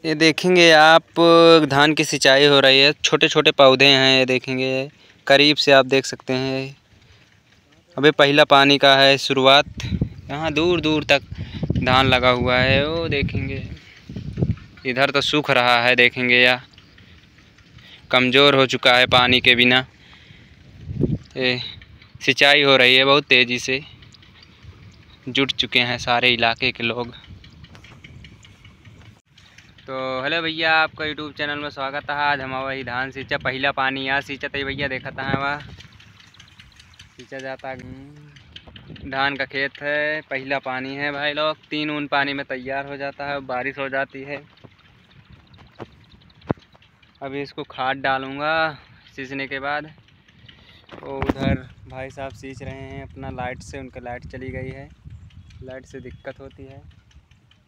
ये देखेंगे आप, धान की सिंचाई हो रही है। छोटे छोटे पौधे हैं, ये देखेंगे करीब से आप देख सकते हैं। अभी पहला पानी का है शुरुआत। यहाँ दूर दूर तक धान लगा हुआ है। वो देखेंगे इधर तो सूख रहा है, देखेंगे या कमज़ोर हो चुका है पानी के बिना। ये सिंचाई हो रही है बहुत तेज़ी से। जुट चुके हैं सारे इलाके के लोग। तो हेलो भैया, आपका यूट्यूब चैनल में स्वागत है। आज हम वही धान सींचा, पहला पानी यहाँ सींचा था भैया, देखा था वह सींचा जाता। धान का खेत है, पहला पानी है भाई लोग। 3 पानी में तैयार हो जाता है, बारिश हो जाती है। अभी इसको खाद डालूँगा सींचने के बाद। और उधर भाई साहब सींच रहे हैं अपना लाइट से, उनका लाइट चली गई है, लाइट से दिक्कत होती है।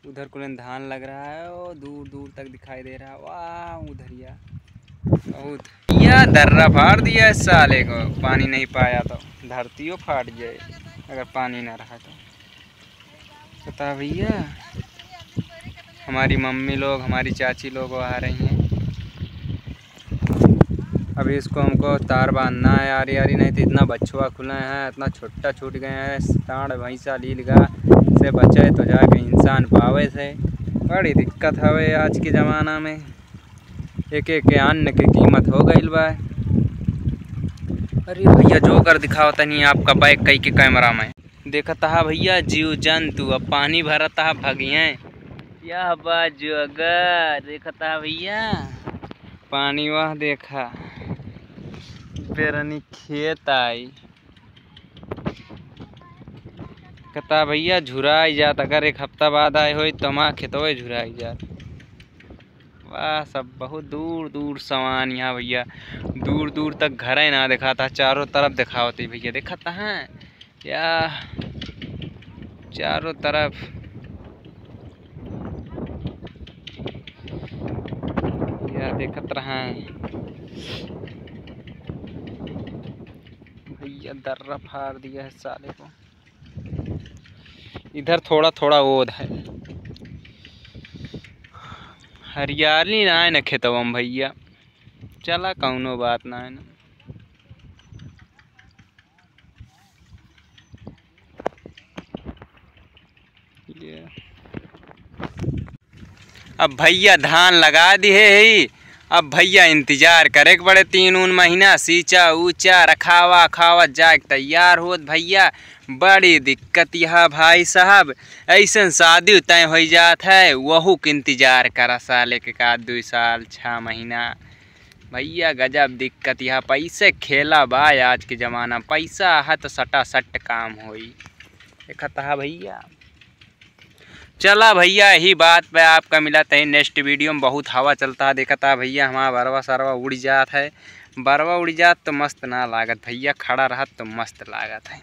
उधर कुलन धान लग रहा है, वो दूर दूर तक दिखाई दे रहा है। वाह उधरिया बहुत या दर्रा फाड़ दिया इस साले को। पानी नहीं पाया तो धरतियों फाट जाए अगर पानी ना रहा तो। पता भैया, हमारी मम्मी लोग, हमारी चाची लोग आ रही हैं। अभी इसको हमको तार बांधना है यारी यारी, नहीं तो इतना बछुआ खुला है, इतना छोटा छूट गए हैं। सांड भैंसा लीलगा से बचे तो जाके इंसान पावे से। बड़ी दिक्कत हवे आज के ज़माना में। एक एक अन्न की कीमत हो गई बा। अरे भैया जो कर दिखाओ तनी आपका बैग कई के कैमरा में देखता है भैया। जीव जंतु अब पानी भरता भगिए यह बाजू अगर देखता है भैया। पानी वह देखा बेरनी खेत आई कहता भैया झुराई जात। अगर एक हफ्ता बाद आए हो तो हमारा खेतवे झुराई जात। वाह सब बहुत दूर दूर समान यहाँ भैया, दूर दूर तक घर ही ना दिखाता, चारों तरफ दिखावती भैया। देखता है या चारों तरफ या देखत रहा भैया। दर्रा फाड़ दिया है साले को। इधर थोड़ा थोड़ा ओध है, हरियाली ना है न खेतवा में भैया। चला कौनो बात ना है न। अब भैया धान लगा दी है। अब भैया इंतजार करे के बड़े 3 महीना सींचा ऊंचा रखावा खावा जाए तैयार होत भैया। बड़ी दिक्कत यह भाई साहब, ऐसा शादी तय हो जात है, वहू के इंतजार करा साले के का 2 साल 6 महीना भैया। गजब दिक्कत यह। पैसे खेला बा आज के ज़माना, पैसा है तो सटा सट काम होई। देखता भैया। चला भैया यही बात पे आपका मिला था नेक्स्ट वीडियो में। बहुत हवा चलता है देखता भैया। हमारा बरवा सरवा उड़ जात है। बरवा उड़ जात तो मस्त ना लागत भैया, खड़ा रहत तो मस्त लागत है।